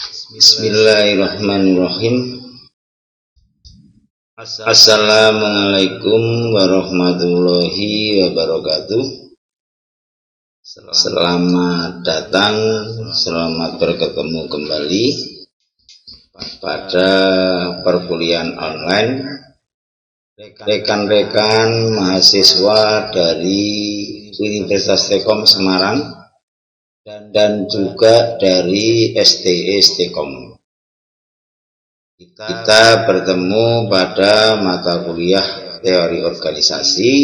Bismillahirrahmanirrahim. Assalamualaikum warahmatullahi wabarakatuh. Selamat datang, selamat berketemu kembali pada perkuliahan online rekan-rekan mahasiswa dari Universitas Telkom Semarang dan juga dari STE Stekom. Kita bertemu pada mata kuliah teori organisasi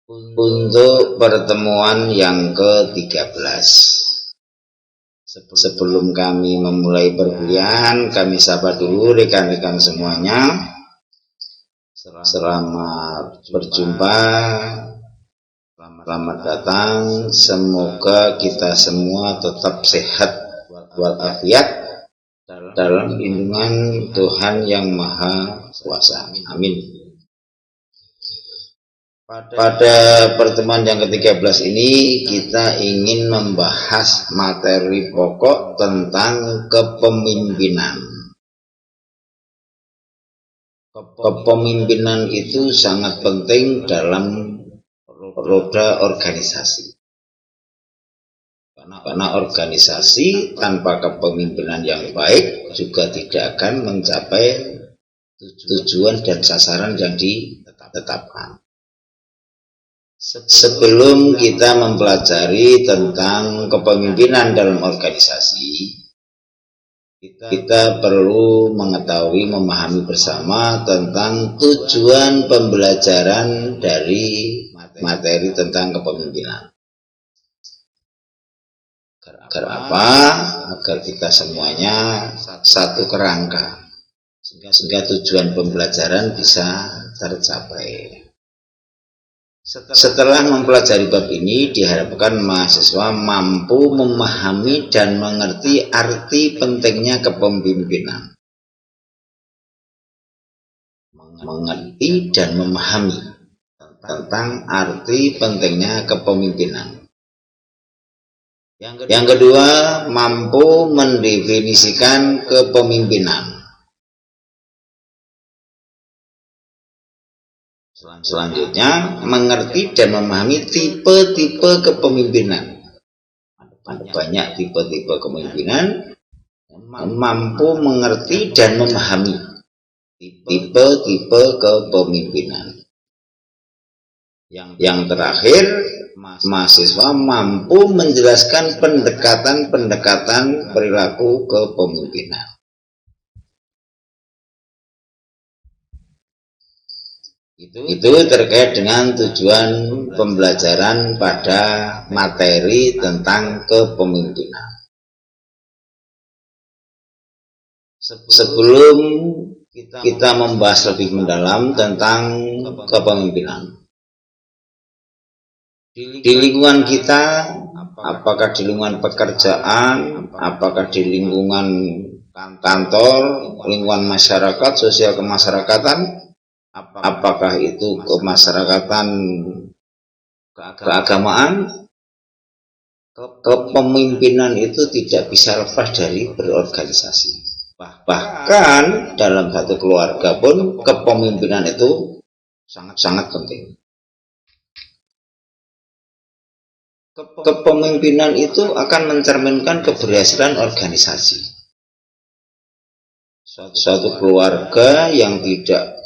untuk pertemuan yang ke-13. Sebelum kami memulai perkuliahan, kami sapa dulu rekan-rekan semuanya. Selamat berjumpa. Selamat datang, semoga kita semua tetap sehat walafiat dalam lindungan Tuhan Yang Maha Kuasa. Amin. Pada pertemuan yang ke-13 ini kita ingin membahas materi pokok tentang kepemimpinan. Kepemimpinan itu sangat penting dalam roda organisasi, karena organisasi tanpa kepemimpinan yang baik juga tidak akan mencapai tujuan dan sasaran yang ditetapkan. Sebelum kita mempelajari tentang kepemimpinan dalam organisasi, kita perlu mengetahui, memahami bersama tentang tujuan pembelajaran dari materi tentang kepemimpinan. Agar apa? Agar kita semuanya satu kerangka, sehingga tujuan pembelajaran bisa tercapai. Setelah mempelajari bab ini, diharapkan mahasiswa mampu memahami dan mengerti arti pentingnya kepemimpinan. Mengerti dan memahami tentang arti pentingnya kepemimpinan. Yang kedua, mampu mendefinisikan kepemimpinan. Selanjutnya, mengerti dan memahami tipe-tipe kepemimpinan. Ada banyak tipe-tipe kepemimpinan. Mampu mengerti dan memahami tipe-tipe kepemimpinan. Yang terakhir, mahasiswa mampu menjelaskan pendekatan-pendekatan perilaku kepemimpinan. Itu terkait dengan tujuan pembelajaran pada materi tentang kepemimpinan. Sebelum kita membahas lebih mendalam tentang kepemimpinan, di lingkungan kita, apakah di lingkungan pekerjaan, apakah di lingkungan kantor, lingkungan masyarakat, sosial kemasyarakatan, apakah itu kemasyarakatan keagamaan, kepemimpinan itu tidak bisa lepas dari berorganisasi. Bahkan dalam satu keluarga pun kepemimpinan itu sangat penting. Kepemimpinan itu akan mencerminkan keberhasilan organisasi. Suatu keluarga yang tidak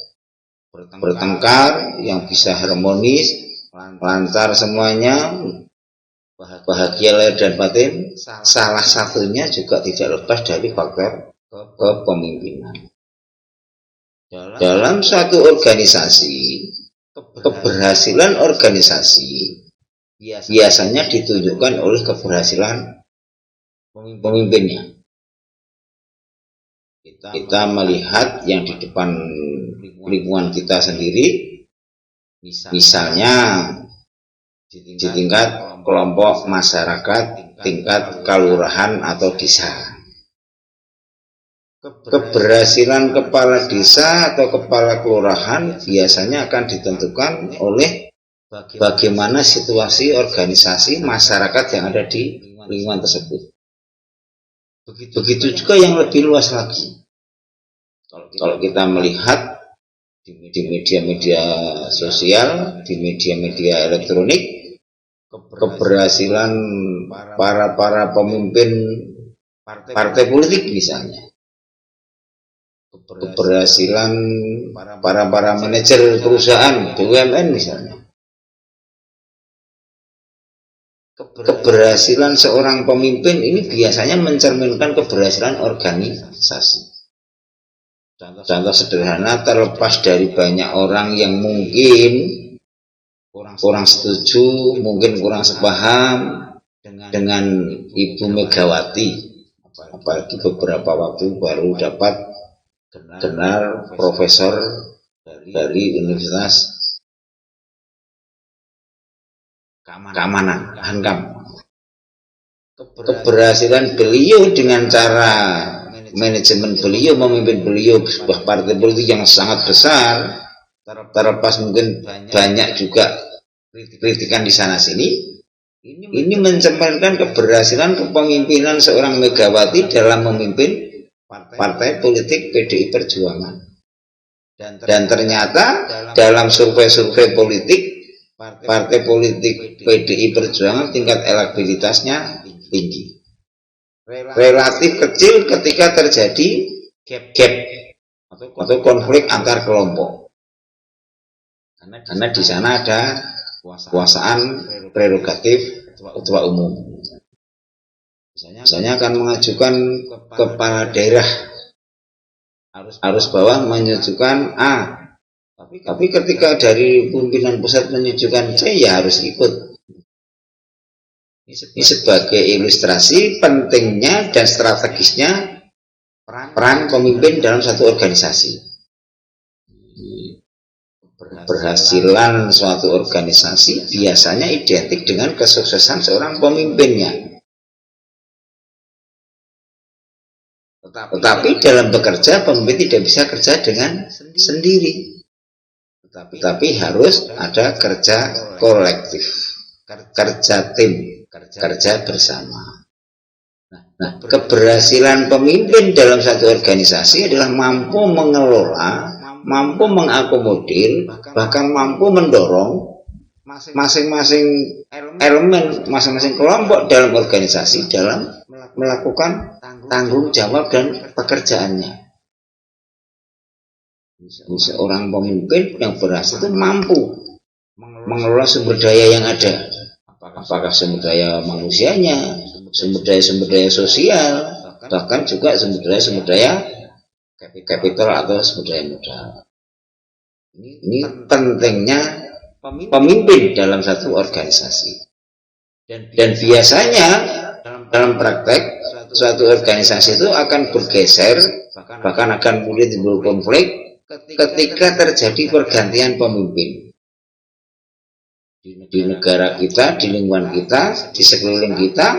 bertengkar, yang bisa harmonis, lancar semuanya, bahagia lahir dan batin, salah satunya juga tidak lepas dari faktor kepemimpinan. Dalam suatu organisasi, keberhasilan organisasi biasanya ditunjukkan oleh keberhasilan pemimpinnya. Kita melihat yang di depan lingkungan kita sendiri, misalnya di tingkat kelompok masyarakat, tingkat kelurahan atau desa. Keberhasilan kepala desa atau kepala kelurahan biasanya akan ditentukan oleh bagaimana situasi organisasi masyarakat yang ada di lingkungan tersebut. Begitu juga yang lebih luas lagi. Kalau kita melihat di media-media sosial, di media-media elektronik, keberhasilan para pemimpin partai politik misalnya, keberhasilan para manajer perusahaan BUMN misalnya, keberhasilan seorang pemimpin ini biasanya mencerminkan keberhasilan organisasi. Contoh sederhana, terlepas dari banyak orang yang mungkin kurang setuju, mungkin kurang sepaham dengan Ibu Megawati, apalagi beberapa waktu baru dapat gelar profesor dari Universitas Keamanan, Hankam. Keberhasilan beliau dengan cara manajemen beliau, memimpin beliau sebuah partai politik yang sangat besar, terlepas mungkin banyak juga kritikan di sana sini, ini mencerminkan keberhasilan kepemimpinan seorang Megawati dalam memimpin partai politik PDI Perjuangan. Dan ternyata dalam survei-survei politik, partai politik PDI Perjuangan tingkat elektabilitasnya tinggi. Relatif kecil ketika terjadi gap atau konflik antar kelompok, karena di sana ada kekuasaan prerogatif ketua umum. Misalnya akan mengajukan kepala daerah, arus bawah mengajukan A, tapi ketika dari pimpinan pusat menunjukkan C, ya harus ikut. Ini sebagai ilustrasi pentingnya dan strategisnya peran pemimpin dalam satu organisasi. Keberhasilan suatu organisasi biasanya identik dengan kesuksesan seorang pemimpinnya. Tetapi dalam bekerja, pemimpin tidak bisa kerja dengan sendiri. Tetapi harus ada kerja kolektif, kerja tim, kerja bersama. Nah, keberhasilan pemimpin dalam satu organisasi adalah mampu mengelola, mampu mengakomodir, bahkan mampu mendorong masing-masing elemen, masing-masing kelompok dalam organisasi dalam melakukan tanggung jawab dan pekerjaannya. Seorang pemimpin yang berhasil itu mampu mengelola sumber daya yang ada, apakah sumber daya manusianya, sumber daya sosial, bahkan juga sumber daya kapital atau sumber daya modal. Ini pentingnya pemimpin dalam satu organisasi. Dan biasanya dalam praktek suatu organisasi itu akan bergeser, bahkan akan mulai timbul konflik ketika terjadi pergantian pemimpin. Di negara kita, di lingkungan kita, di sekeliling kita,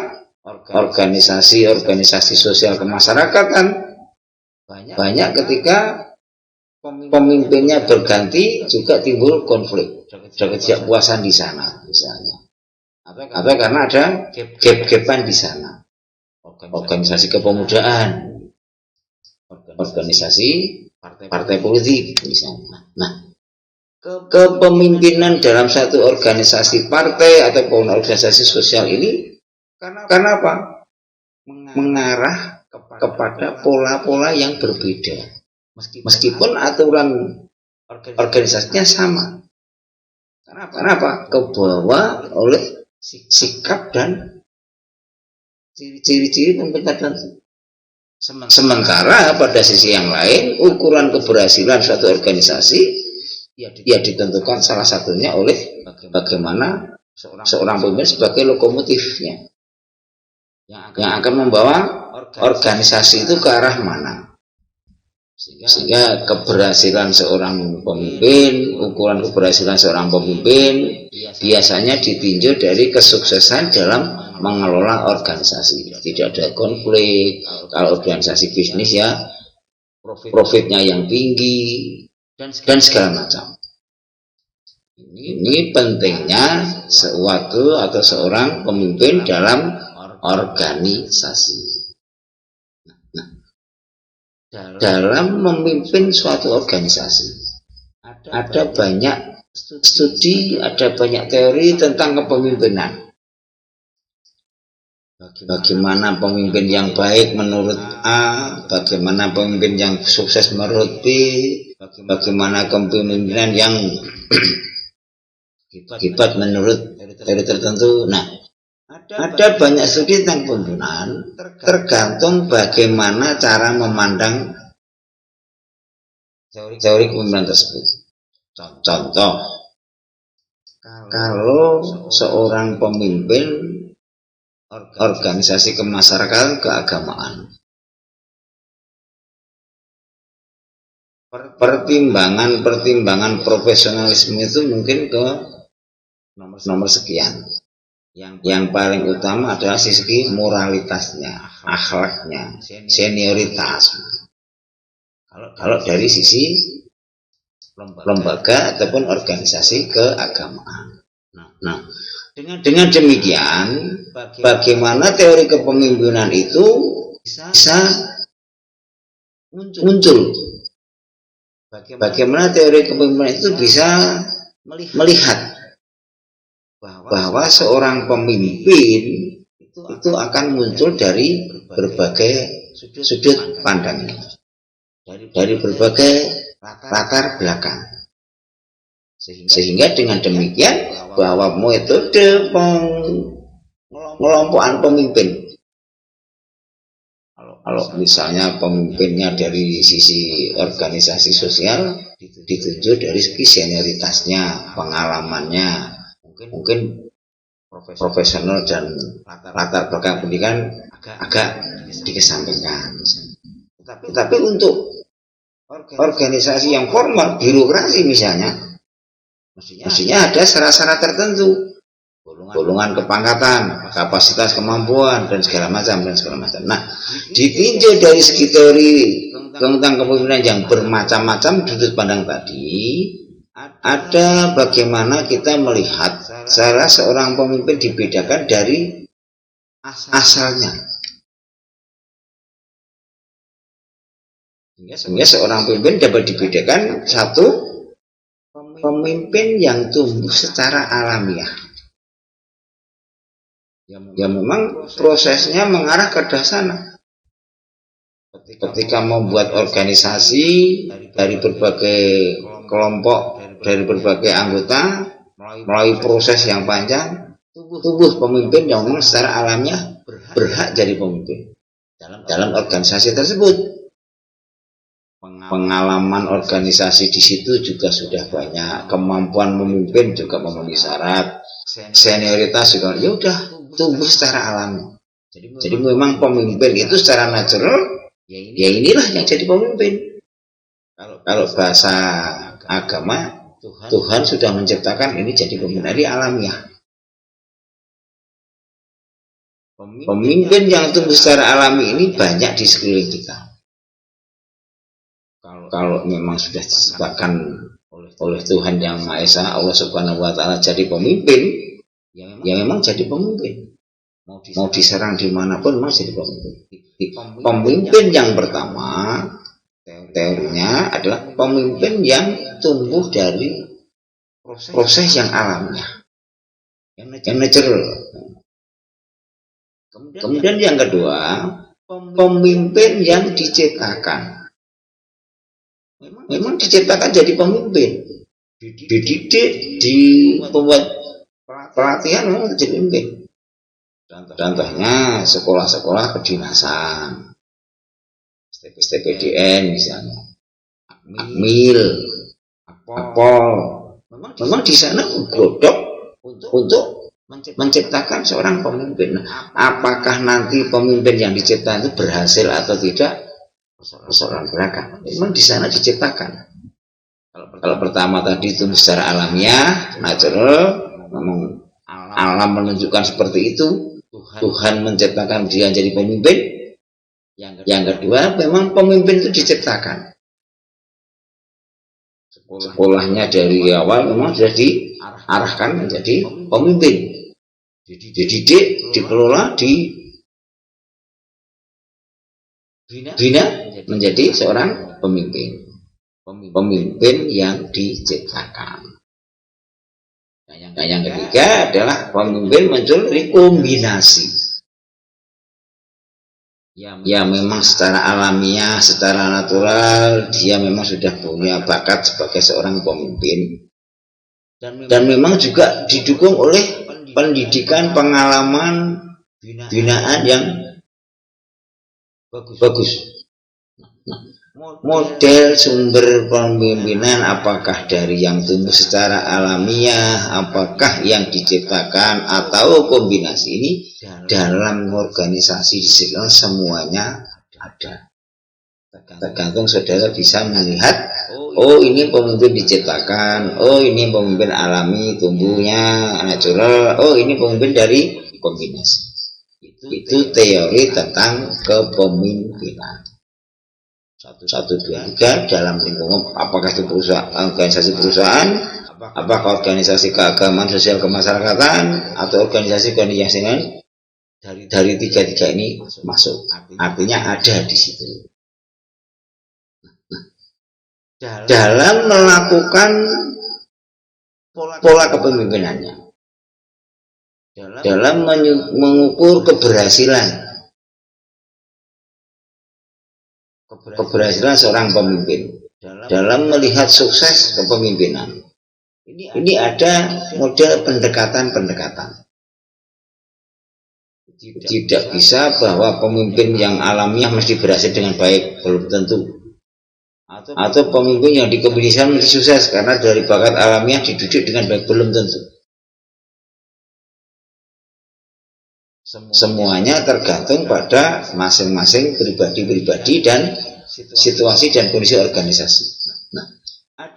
organisasi sosial kemasyarakatan banyak ketika pemimpinnya berganti juga timbul konflik, ada ketidakpuasan di sana misalnya, atau karena ada gap-gapan di sana. Organisasi kepemudaan, organisasi partai politik misalnya. Nah, kepemimpinan dalam satu organisasi partai ataupun organisasi sosial ini karena apa? Mengarah kepada pola-pola yang berbeda, meskipun aturan organisasinya sama. Kenapa? Kebawa oleh sikap dan ciri-ciri pemimpin tertentu. Sementara pada sisi yang lain, ukuran keberhasilan suatu organisasi ya ditentukan salah satunya oleh bagaimana seorang pemimpin sebagai lokomotifnya yang akan membawa organisasi itu ke arah mana. Sehingga keberhasilan seorang pemimpin, ukuran keberhasilan seorang pemimpin biasanya ditinjau dari kesuksesan dalam mengelola organisasi. Tidak ada konflik. Kalau organisasi bisnis ya profitnya yang tinggi dan segala macam. Ini pentingnya suatu atau seorang pemimpin dalam organisasi. dalam memimpin suatu organisasi. Ada banyak studi, ada banyak teori tentang kepemimpinan. Bagaimana pemimpin yang baik menurut A, bagaimana pemimpin yang sukses menurut B, bagaimana kepemimpinan yang hebat menurut teori tertentu. Nah, ada banyak studi tentang kepemimpinan, tergantung bagaimana cara memandang teori kepemimpinan tersebut. Contoh, kalau seorang pemimpin organisasi kemasyarakatan keagamaan, pertimbangan profesionalisme itu mungkin ke nomor sekian. Yang paling utama adalah sisi moralitasnya, akhlaknya, senioritas. Kalau dari sisi lembaga ataupun organisasi keagamaan. Nah, dengan demikian, bagaimana teori kepemimpinan itu bisa muncul? Bagaimana teori kepemimpinan itu bisa melihat bahwa seorang pemimpin itu akan muncul dari berbagai sudut pandangnya, dari berbagai latar belakang, sehingga dengan demikian bahwa metode pengelompokan pemimpin, kalau misalnya pemimpinnya dari sisi organisasi sosial, ditunjuk dari segi senioritasnya, pengalamannya, mungkin profesional dan latar belakang pendidikan agak dikesampingkan. Tetapi untuk organisasi yang formal, birokrasi misalnya, mestinya ada syarat-syarat tertentu, golongan kepangkatan, kapasitas kemampuan, dan segala macam. Nah, ditinjau dari segi teori tentang kepemimpinan yang bermacam-macam sudut pandang tadi, ada bagaimana kita melihat cara seorang pemimpin dibedakan dari asalnya. Sehingga seorang pemimpin dapat dibedakan, satu, pemimpin yang tumbuh secara alamiah, yang memang prosesnya mengarah ke sana. Ketika membuat organisasi dari berbagai kelompok, dari berbagai anggota, melalui proses yang panjang, tumbuh pemimpin yang memang secara alamiah berhak jadi pemimpin dalam organisasi tersebut. Pengalaman organisasi di situ juga sudah banyak, kemampuan memimpin juga memenuhi syarat, senioritas juga ya udah tumbuh secara alami. Jadi memang pemimpin itu secara natural, ya inilah yang jadi pemimpin. Kalau bahasa agama, Tuhan sudah menciptakan ini jadi pemimpin dari alamiah. Pemimpin yang tumbuh secara alami ini banyak di sekeliling kita. Kalau memang sudah disebutkan oleh Tuhan Yang Maha Esa, Allah Subhanahu wa Ta'ala jadi pemimpin, ya memang jadi pemimpin. Mau diserang dimanapun memang jadi pemimpin. Pemimpin yang pertama teorinya adalah pemimpin yang tumbuh dari proses yang alamiah, yang natural. Kemudian yang kedua, pemimpin yang diciptakan. Memang diciptakan jadi pemimpin, dididik, dibuat pelatihan memang jadi pemimpin. Contohnya sekolah-sekolah kedinasan, STPDN misalnya, Akmil, Akpol, memang di sana godok untuk menciptakan seorang pemimpin. Nah, apakah nanti pemimpin yang diciptakan itu berhasil atau tidak? Persoalan belakang. Memang di sana diciptakan. Kalau pertama tadi itu secara alamiah, natural, memang alam menunjukkan seperti itu. Tuhan menciptakan dia jadi pemimpin. Yang kedua, memang pemimpin itu diciptakan. Sekolahnya dari awal memang sudah diarahkan menjadi pemimpin. Dididik, dikelola, bina menjadi seorang pemimpin yang diciptakan. Nah, yang ketiga adalah pemimpin muncul dari kombinasi. Ya memang secara alamiah, secara natural dia memang sudah punya bakat sebagai seorang pemimpin. Dan memang juga didukung oleh pendidikan, pengalaman, binaan yang bagus. Model sumber pemimpinan apakah dari yang tumbuh secara alamiah, apakah yang diciptakan, atau kombinasi ini dalam organisasi disiplin semuanya ada. Tergantung saudara bisa melihat, oh ini pemimpin diciptakan, oh ini pemimpin alami, tumbuhnya natural, oh ini pemimpin dari kombinasi. Itu teori tentang kepemimpinan. 1, 2, 3 dalam lingkungan, apakah itu organisasi perusahaan, apakah organisasi keagamaan, sosial kemasyarakatan, atau organisasi lain, dari tiga ini masuk. Artinya ada di situ. Dalam melakukan pola kepemimpinannya, dalam mengukur keberhasilan seorang pemimpin, dalam melihat sukses kepemimpinan. Ini ada model pendekatan. Tidak bisa bahwa pemimpin yang alamiah mesti berhasil dengan baik, belum tentu. Atau pemimpin yang dikombinasikan mesti sukses karena dari bakat alamiah dididik dengan baik, belum tentu. Semuanya tergantung pada masing-masing pribadi dan situasi dan kondisi organisasi. Nah,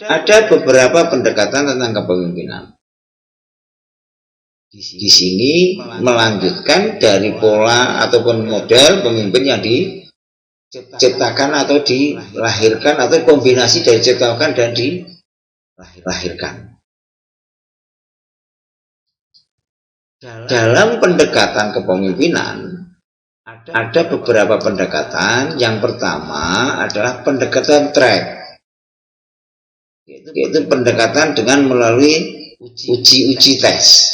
ada beberapa pendekatan tentang kepemimpinan. Di sini melanjutkan dari pola ataupun model pemimpin yang diciptakan atau dilahirkan, atau kombinasi dari ciptakan dan dilahirkan. Dalam pendekatan kepemimpinan ada beberapa pendekatan. Yang pertama adalah pendekatan track, yaitu pendekatan dengan melalui uji tes.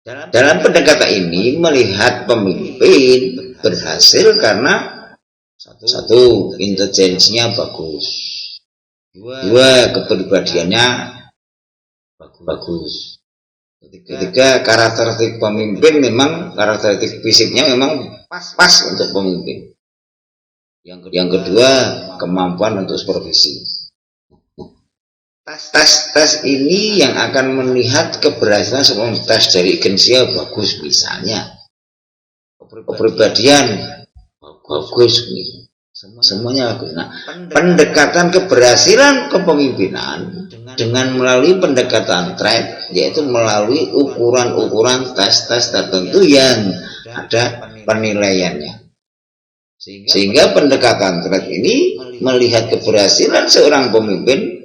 Dalam pendekatan ini melihat pemimpin berhasil karena satu, intelijensinya bagus, dua, kepribadiannya bagus, ketiga, karakteristik pemimpin memang karakteristik fisiknya memang pas untuk pemimpin. Yang kedua, kemampuan untuk supervisi. Tes ini yang akan melihat keberhasilan seorang. Tes dari Gensia bagus misalnya, kepribadian bagus nih, semuanya bagus. Nah, pendekatan keberhasilan kepemimpinan dengan melalui pendekatan track, yaitu melalui ukuran-ukuran tes-tes tertentu yang ada penilaiannya. Sehingga pendekatan track ini melihat keberhasilan seorang pemimpin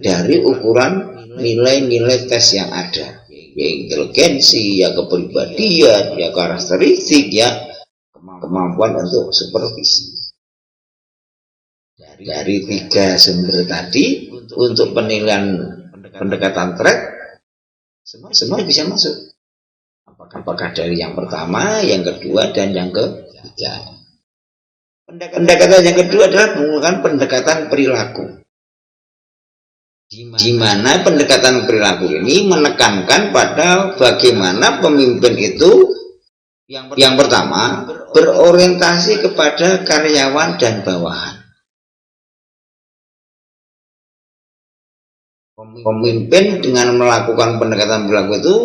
dari ukuran nilai-nilai tes yang ada, ya inteligensi, ya kepribadian, ya karakteristik, ya kemampuan untuk supervisi. Dari tiga sumber tadi untuk penilaian pendekatan track semua bisa masuk. Apakah dari yang pertama, yang kedua, dan yang ketiga. Pendekatan yang kedua adalah menggunakan pendekatan perilaku, di mana pendekatan perilaku ini menekankan pada bagaimana pemimpin itu yang pertama berorientasi kepada karyawan dan bawahan. Pemimpin dengan melakukan pendekatan perilaku itu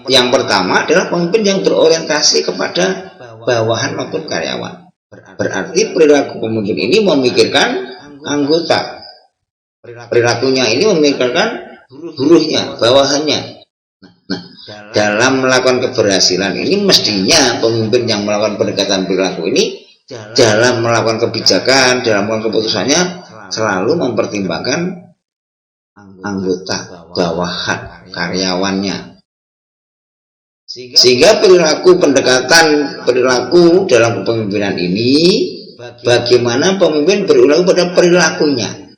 yang pertama adalah pemimpin yang berorientasi kepada bawahan maupun karyawan. Berarti perilaku pemimpin ini memikirkan anggota, perilakunya ini memikirkan buruhnya, bawahannya. Nah, dalam melakukan keberhasilan ini mestinya pemimpin yang melakukan pendekatan perilaku ini dalam melakukan kebijakan, dalam melakukan keputusannya selalu mempertimbangkan anggota, bawahan, karyawannya. Sehingga perilaku dalam kepemimpinan ini, bagaimana pemimpin perilaku pada perilakunya.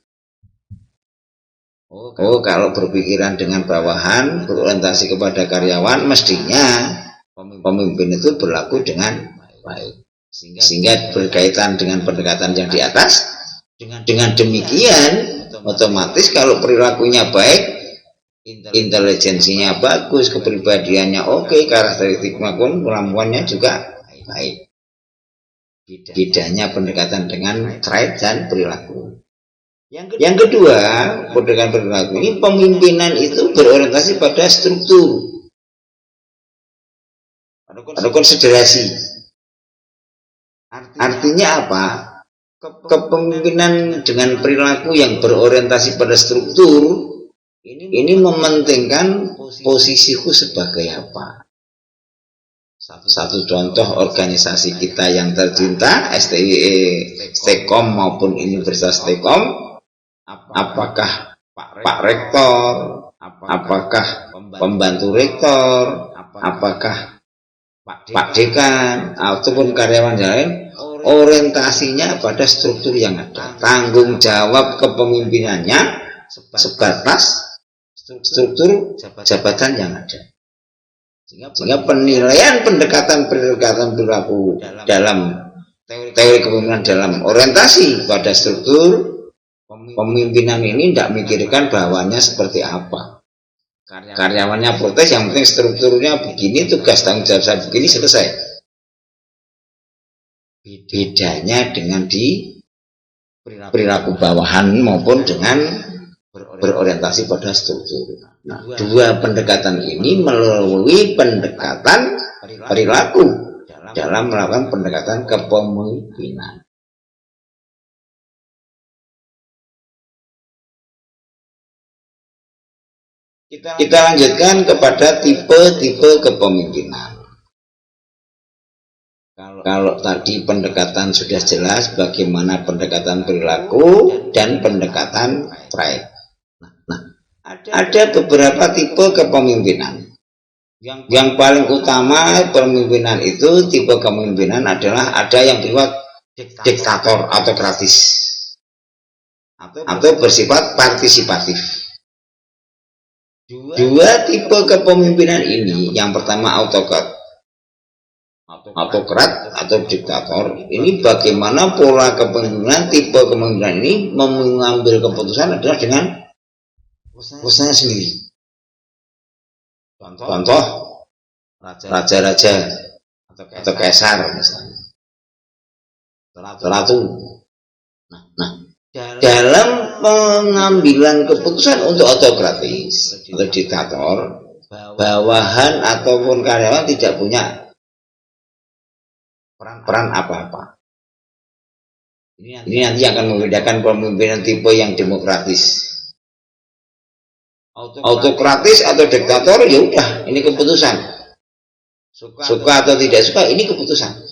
Oh, kalau berpikiran dengan bawahan, berorientasi kepada karyawan, mestinya pemimpin itu berlaku dengan baik. Sehingga berkaitan dengan pendekatan yang di atas, dengan demikian otomatis kalau perilakunya baik, intelijensinya bagus, kepribadiannya oke, karakteristiknya pun kemampuannya juga baik. Bedanya pendekatan dengan trait dan perilaku. Yang kedua, pendekatan perilaku ini pemimpinan itu berorientasi pada struktur, pada konsiderasi. Artinya apa? Kepemimpinan dengan perilaku yang berorientasi pada struktur ini mementingkan posisiku sebagai apa. Satu contoh organisasi kita yang tercinta, STIE, STEKOM maupun Universitas STEKOM, apakah Pak Rektor, apakah pembantu rektor, apakah Pak Dekan, ataupun karyawan lain, orientasinya pada struktur yang ada. Tanggung jawab kepemimpinannya sebatas struktur jabatan yang ada. Sehingga penilaian pendekatan perilaku dalam teori kepemimpinan dalam orientasi pada struktur pemimpinan ini tidak mikirkan bawahannya seperti apa. Karyawannya protes, yang penting strukturnya begini, tugas tanggung jawab saya begini, selesai. Bedanya dengan di perilaku bawahan maupun dengan berorientasi pada struktur. Nah, dua pendekatan ini melalui pendekatan perilaku dalam melakukan pendekatan kepemimpinan. Kita lanjutkan kepada tipe-tipe kepemimpinan. Kalau tadi pendekatan sudah jelas bagaimana pendekatan perilaku dan pendekatan trait. Ada beberapa tipe kepemimpinan. Yang paling utama pemimpinan itu, tipe kepemimpinan adalah ada yang bersifat diktator, autokratis, atau bersifat partisipatif. Dua tipe kepemimpinan ini, yang pertama autokrat atau diktator, ini bagaimana pola kepemimpinan, tipe kepemimpinan ini mengambil keputusan adalah dengan usaha sendiri. Contoh raja-raja atau kaisar misalnya, ratu. Nah, dalam pengambilan keputusan untuk autokratis atau diktator, bawahan ataupun karyawan tidak punya peran apa-apa. Ini nanti akan membedakan pemimpinan tipe yang demokratis. Autokratis atau diktator, ya udah, ini keputusan. Suka atau tidak suka, ini keputusan.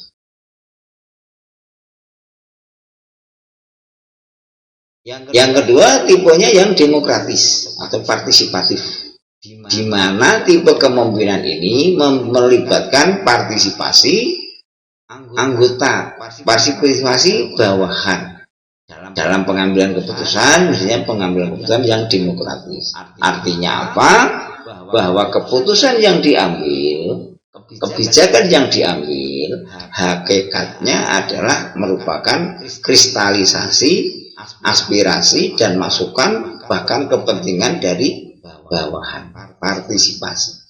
Yang kedua, tipenya yang demokratis atau partisipatif, di mana tipe kepemimpinan ini melibatkan partisipasi anggota, partisipasi bawahan dalam pengambilan keputusan, misalnya pengambilan keputusan yang demokratis. Artinya apa? Bahwa keputusan yang diambil, kebijakan yang diambil, hakikatnya adalah merupakan kristalisasi aspirasi dan masukan, bahkan kepentingan dari bawahan, partisipasi.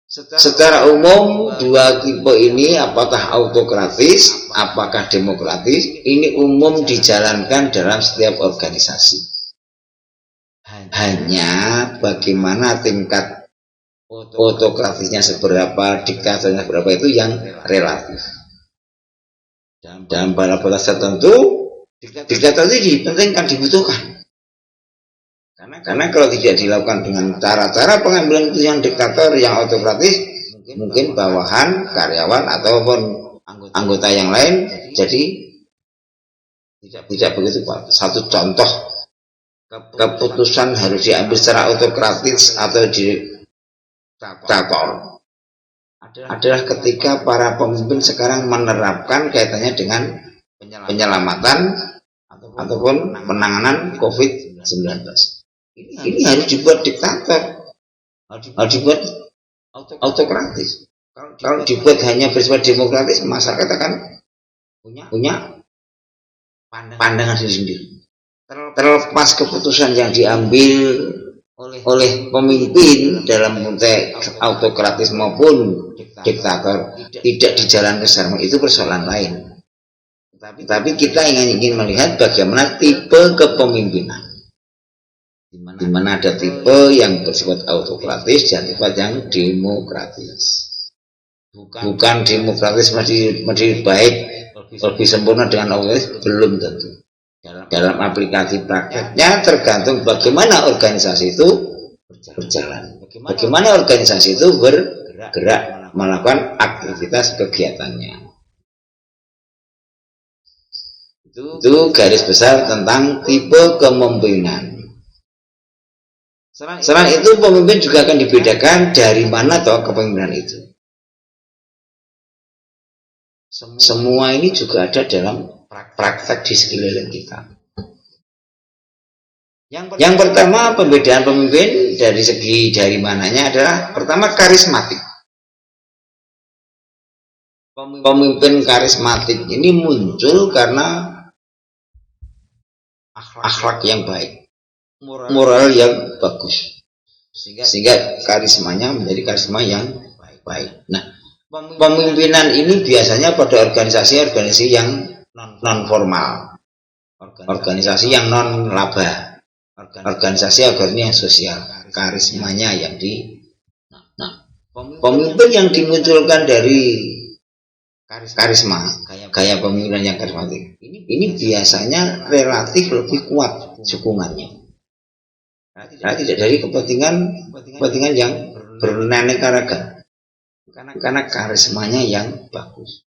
Secara umum, dua tipe ini, apakah autokratis, apakah demokratis, ini umum dijalankan dalam setiap organisasi. Hanya bagaimana tingkat autokratisnya seberapa, diktatornya seberapa, itu yang relatif. Dalam pada batas tertentu, diktator itu dipentingkan, dibutuhkan. Karena kalau tidak dilakukan dengan cara-cara pengambilan keputusan diktator yang autokratis, mungkin bawahan, karyawan ataupun anggota yang lain jadi tidak begitu kuat. Satu contoh, keputusan harus diambil secara autokratis atau diktator. adalah ketika para pemimpin sekarang menerapkan kaitannya dengan penyelamatan ataupun penanganan COVID-19. Ini harus dibuat diktator, harus dibuat autokratis. Kalau dibuat hanya bersifat demokratis, masyarakat akan punya pandangan sendiri. Terlepas keputusan yang diambil oleh pemimpin dalam konteks autokratis maupun diktator tidak dijalankan secara itu persoalan lain. Tapi kita ingin melihat bagaimana tipe kepemimpinan, di mana ada tipe yang bersifat autokratis dan tipe yang demokratis. Bukan demokratis menjadi baik, lebih sempurna dengan autokratis, belum tentu. Dalam aplikasi prakteknya tergantung bagaimana organisasi itu berjalan, bagaimana organisasi itu bergerak melakukan aktivitas kegiatannya. Itu garis besar tentang tipe kepemimpinan. Selain itu pemimpin juga akan dibedakan dari mana toh kepemimpinan itu. Semua ini juga ada dalam praktek di sekeliling kita. Yang pertama, pembedaan pemimpin dari segi dari mananya adalah pertama karismatik. Pemimpin karismatik ini muncul karena akhlak yang baik, moral yang bagus, sehingga karismanya menjadi karisma yang baik. Nah, pemimpinan ini biasanya pada organisasi-organisasi yang non formal, organisasi yang non laba, organisasi yang sosial, karismanya yang pemimpin yang dimunculkan dari karisma, gaya pemimpinan yang karismatik ini biasanya relatif lebih kuat dukungannya, tidak dari kepentingan yang beraneka ragam, karena karismanya yang bagus.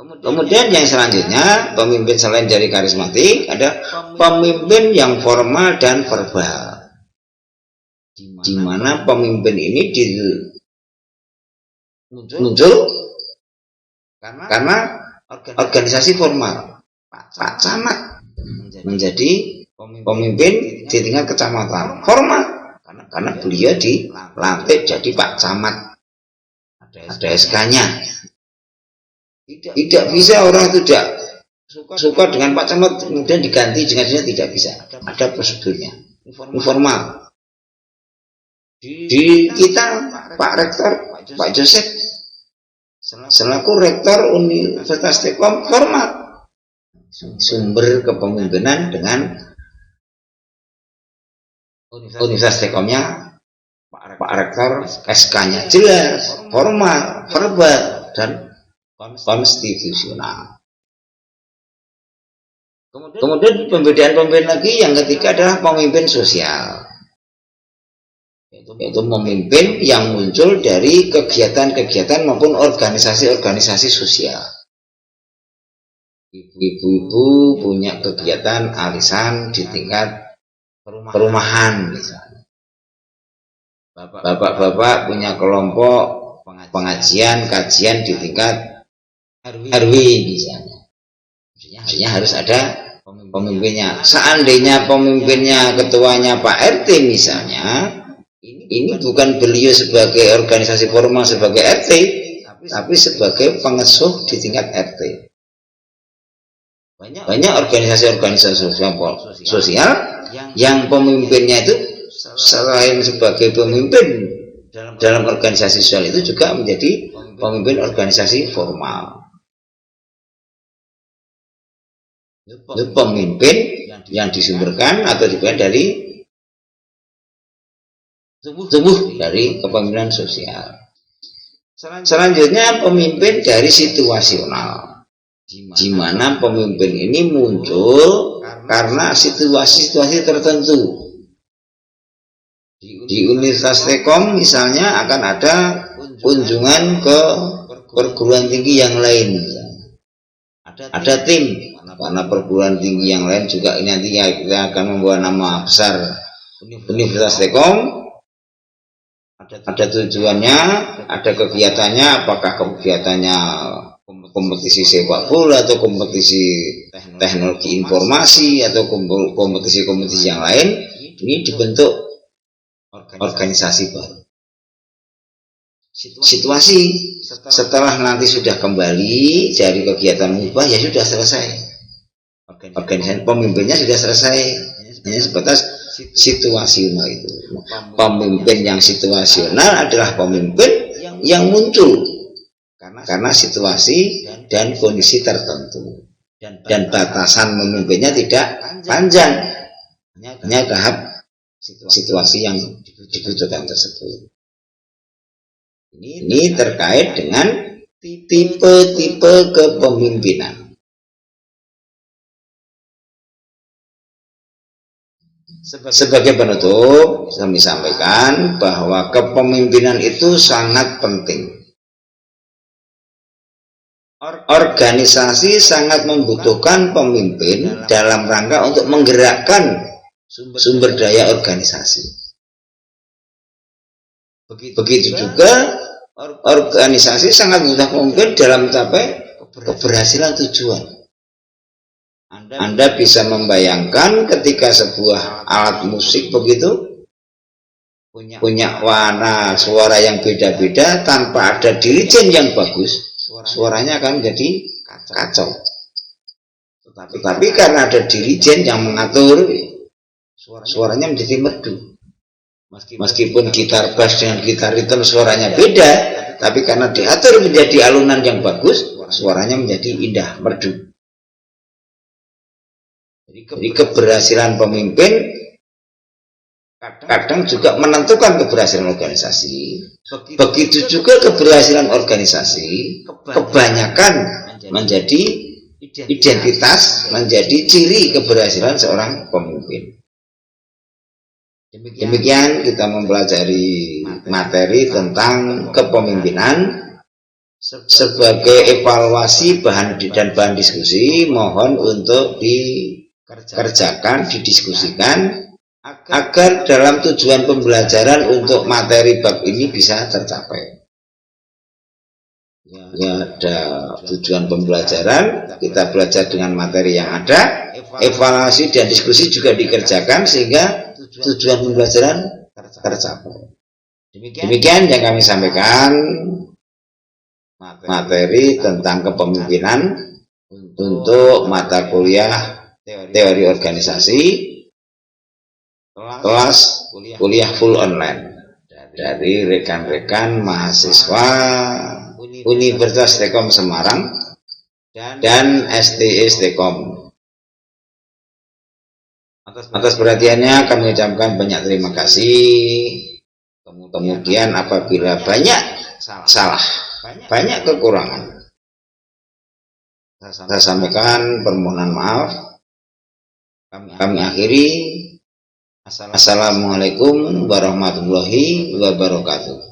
Kemudian yang selanjutnya, pemimpin selain dari karismatik ada pemimpin yang formal dan verbal, di mana pemimpin ini muncul karena organisasi formal. Pak Camat menjadi pemimpin di tingkat kecamatan formal karena beliau dilantik jadi Pak Camat, ada SK-nya. Tidak bisa orang tidak suka dengan Pak Camat kemudian diganti dengan dia, tidak bisa, ada prosedurnya, informal. Di kita Pak Rektor, Pak Joseph selaku Rektor Universitas Telkom formal, sumber kepemimpinan dengan Universitas Telkomnya Pak Rektor, SK-nya jelas, formal, verbal, dan konstitusional. Kemudian pembedaan lagi yang ketiga adalah pemimpin sosial, yaitu pemimpin yang muncul dari kegiatan-kegiatan maupun organisasi-organisasi sosial. Ibu-ibu punya kegiatan arisan di tingkat perumahan misalnya. Bapak-bapak punya kelompok pengajian, kajian di tingkat RW misalnya. Maksudnya harus ada pemimpinnya. Seandainya pemimpinnya, ketuanya Pak RT misalnya, ini bukan beliau sebagai organisasi formal sebagai RT, tapi sebagai pengesuh di tingkat RT. Banyak organisasi-organisasi sosial yang pemimpinnya itu selain sebagai pemimpin dalam organisasi sosial itu juga menjadi pemimpin organisasi formal. Itu pemimpin yang disumberkan atau dibuat dari tubuh dari kepemimpinan sosial. Selanjutnya pemimpin dari situasional, di mana pemimpin ini muncul karena situasi-situasi tertentu. Di Universitas Telkom misalnya akan ada kunjungan ke perguruan tinggi yang lain. Ada tim karena perguruan tinggi yang lain juga ini nanti kita akan membawa nama besar Universitas Telkom. ada tujuannya, ada kegiatannya, apakah kegiatannya kompetisi sepak bola atau kompetisi teknologi informasi atau kompetisi-kompetisi yang lain. Ini dibentuk organisasi baru. Situasi setelah nanti sudah kembali dari kegiatan mubah, ya sudah selesai. Organisasi pemimpinnya sudah selesai. Hanya sebatas situasional itu. Pemimpin yang situasional adalah pemimpin yang muncul karena situasi dan kondisi tertentu. Dan batasan memimpinnya tidak panjang. Hanya tahap situasi yang dibutuhkan tersebut. Ini terkait dengan tipe-tipe kepemimpinan. Sebagai penutup, kami sampaikan bahwa kepemimpinan itu sangat penting. Organisasi sangat membutuhkan pemimpin dalam rangka untuk menggerakkan sumber daya organisasi. Begitu juga organisasi sangat membutuhkan pemimpin dalam mencapai keberhasilan tujuan. Anda bisa membayangkan ketika sebuah alat musik begitu punya warna suara yang beda-beda tanpa ada dirijen yang bagus, suaranya akan menjadi kacau. Tetapi karena ada dirijen yang mengatur, suaranya menjadi merdu. Meskipun gitar bass dengan gitar rhythm suaranya beda, tapi karena diatur menjadi alunan yang bagus, suaranya menjadi indah, merdu. Jadi keberhasilan pemimpin kadang juga menentukan keberhasilan organisasi. Begitu juga keberhasilan organisasi kebanyakan menjadi identitas, menjadi ciri keberhasilan seorang pemimpin. Demikian kita mempelajari materi tentang kepemimpinan. Sebagai evaluasi bahan diskusi, mohon untuk dikerjakan, didiskusikan agar dalam tujuan pembelajaran untuk materi bab ini bisa tercapai. Ya, ada tujuan pembelajaran, kita belajar dengan materi yang ada, evaluasi dan diskusi juga dikerjakan sehingga tujuan pembelajaran tercapai. Demikian yang kami sampaikan materi tentang kepemimpinan untuk mata kuliah teori organisasi kelas kuliah full online dari rekan-rekan mahasiswa Universitas Stekom Semarang dan STI Stekom. Atas perhatiannya kami ucapkan banyak terima kasih. Kemudian apabila banyak salah, banyak kekurangan, saya sampaikan permohonan maaf. Kami akhiri. Assalamualaikum warahmatullahi wabarakatuh.